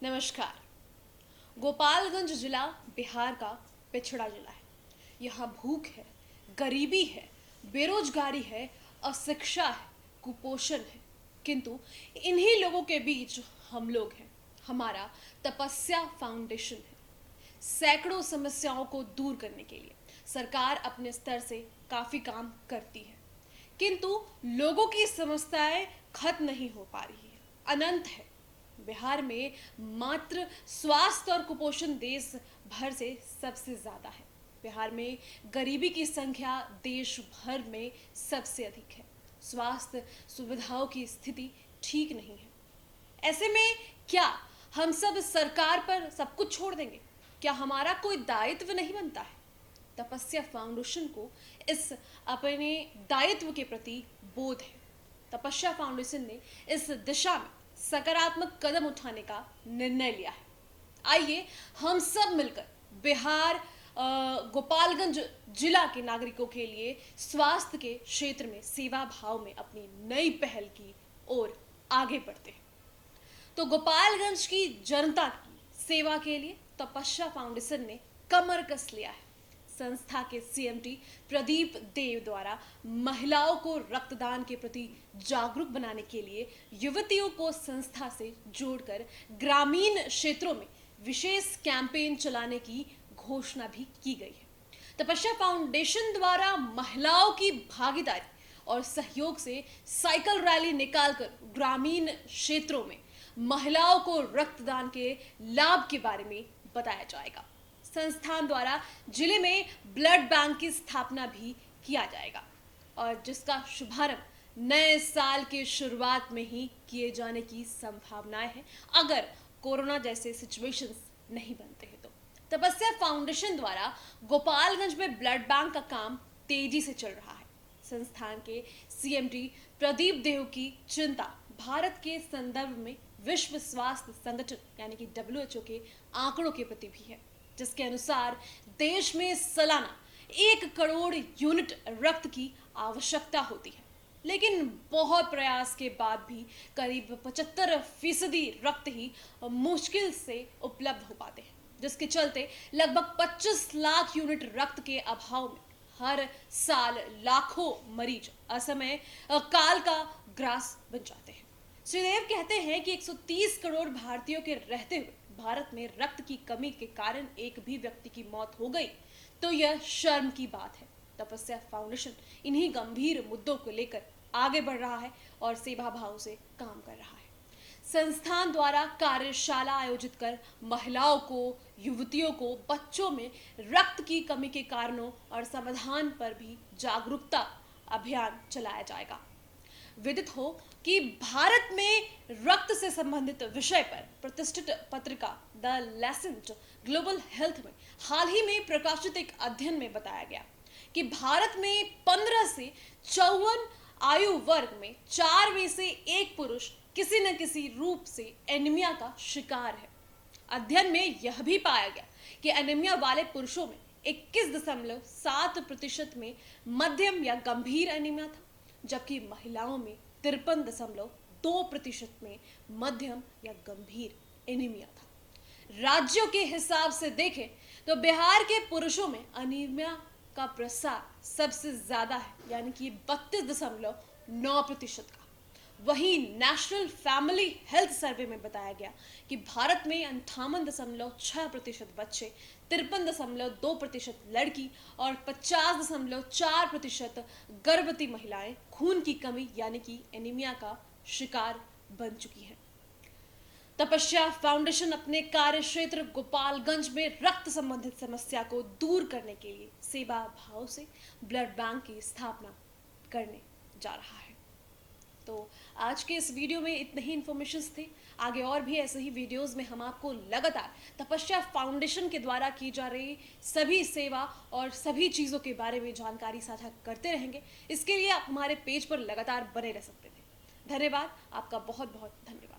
नमस्कार। गोपालगंज जिला बिहार का पिछड़ा जिला है। यहाँ भूख है, गरीबी है, बेरोजगारी है, अशिक्षा है, कुपोषण है। किंतु इन्हीं लोगों के बीच हम लोग हैं। हमारा तपस्या फाउंडेशन है। सैकड़ों समस्याओं को दूर करने के लिए सरकार अपने स्तर से काफी काम करती है, किंतु लोगों की समस्याएं खत्म नहीं हो पा रही है, अनंत है। बिहार में मात्र स्वास्थ्य और कुपोषण देश भर से सबसे ज्यादा है। बिहार में गरीबी की संख्या देश भर में सबसे अधिक है। स्वास्थ्य सुविधाओं की स्थिति ठीक नहीं है। ऐसे में क्या हम सब सरकार पर सब कुछ छोड़ देंगे? क्या हमारा कोई दायित्व नहीं बनता है? तपस्या फाउंडेशन को इस अपने दायित्व के प्रति बोध है। तपस्या फाउंडेशन ने इस दिशा में सकारात्मक कदम उठाने का निर्णय लिया है। आइए हम सब मिलकर बिहार गोपालगंज जिला के नागरिकों के लिए स्वास्थ्य के क्षेत्र में सेवा भाव में अपनी नई पहल की ओर आगे बढ़ते हैं। तो गोपालगंज की जनता की सेवा के लिए तपस्या फाउंडेशन ने कमर कस लिया है। संस्था के सीएमडी प्रदीप देव द्वारा महिलाओं को रक्तदान के प्रति जागरूक बनाने के लिए युवतियों को संस्था से जोड़कर ग्रामीण क्षेत्रों में विशेष कैंपेन चलाने की घोषणा भी की गई है। तपस्या फाउंडेशन द्वारा महिलाओं की भागीदारी और सहयोग से साइकिल रैली निकालकर ग्रामीण क्षेत्रों में महिलाओं को रक्तदान के लाभ के बारे में बताया जाएगा। संस्थान द्वारा जिले में ब्लड बैंक की स्थापना भी किया जाएगा और जिसका शुभारंभ नए साल के शुरुआत में ही किए जाने की संभावनाएं हैं, अगर कोरोना जैसे सिचुएशंस नहीं बनते हैं तो। तपस्या फाउंडेशन द्वारा गोपालगंज में ब्लड बैंक का काम तेजी से चल रहा है। संस्थान के सीएमडी प्रदीप देव की चिंता भारत के संदर्भ में विश्व स्वास्थ्य संगठन यानी कि WHO के आंकड़ों के प्रति भी है, जिसके अनुसार देश में सालाना 1 करोड़ यूनिट रक्त की आवश्यकता होती है, लेकिन बहुत प्रयास के बाद भी करीब 75% रक्त ही मुश्किल से उपलब्ध हो पाते हैं, जिसके चलते लगभग 25 लाख यूनिट रक्त के अभाव में हर साल लाखों मरीज असमय काल का ग्रास बन जाते हैं। श्री देव कहते हैं कि 130 करोड़ भारतीयों के रहते हुए भारत में रक्त की कमी के कारण एक भी व्यक्ति की मौत हो गई तो यह शर्म की बात है। तपस्या फाउंडेशन इन्हीं गंभीर मुद्दों को लेकर आगे बढ़ रहा है और सेवा भाव से काम कर रहा है। संस्थान द्वारा कार्यशाला आयोजित कर महिलाओं को, युवतियों को, बच्चों में रक्त की कमी के कारणों और समाधान पर भी जागरूकता अभियान चलाया जाएगा। विदित हो कि भारत में रक्त से संबंधित विषय पर प्रतिष्ठित पत्रिका द लैंसेट ग्लोबल हेल्थ में हाल ही में प्रकाशित एक अध्ययन में बताया गया कि भारत में 15 से 54 आयु वर्ग में 4 में से 1 पुरुष किसी न किसी रूप से एनीमिया का शिकार है। अध्ययन में यह भी पाया गया कि एनीमिया वाले पुरुषों में 21.7% में मध्यम या गंभीर एनीमिया था, जबकि महिलाओं में 53.2% में मध्यम या गंभीर एनीमिया था। राज्यों के हिसाब से देखें तो बिहार के पुरुषों में एनीमिया का प्रसार सबसे ज्यादा है, यानी कि 32.9% का। वहीं नेशनल फैमिली हेल्थ सर्वे में बताया गया कि भारत में 58.6% बच्चे, 53.2% लड़की और 50.4% गर्भवती महिलाएं खून की कमी यानी कि एनीमिया का शिकार बन चुकी हैं। तपस्या फाउंडेशन अपने कार्य क्षेत्र गोपालगंज में रक्त संबंधित समस्या को दूर करने के लिए सेवा भाव से ब्लड बैंक की स्थापना करने जा रहा है। तो आज के इस वीडियो में इतने ही इन्फॉर्मेशंस थे। आगे और भी ऐसे ही वीडियोस में हम आपको लगातार तपस्या फाउंडेशन के द्वारा की जा रही सभी सेवा और सभी चीज़ों के बारे में जानकारी साझा करते रहेंगे। इसके लिए आप हमारे पेज पर लगातार बने रह सकते थे। धन्यवाद, आपका बहुत बहुत धन्यवाद।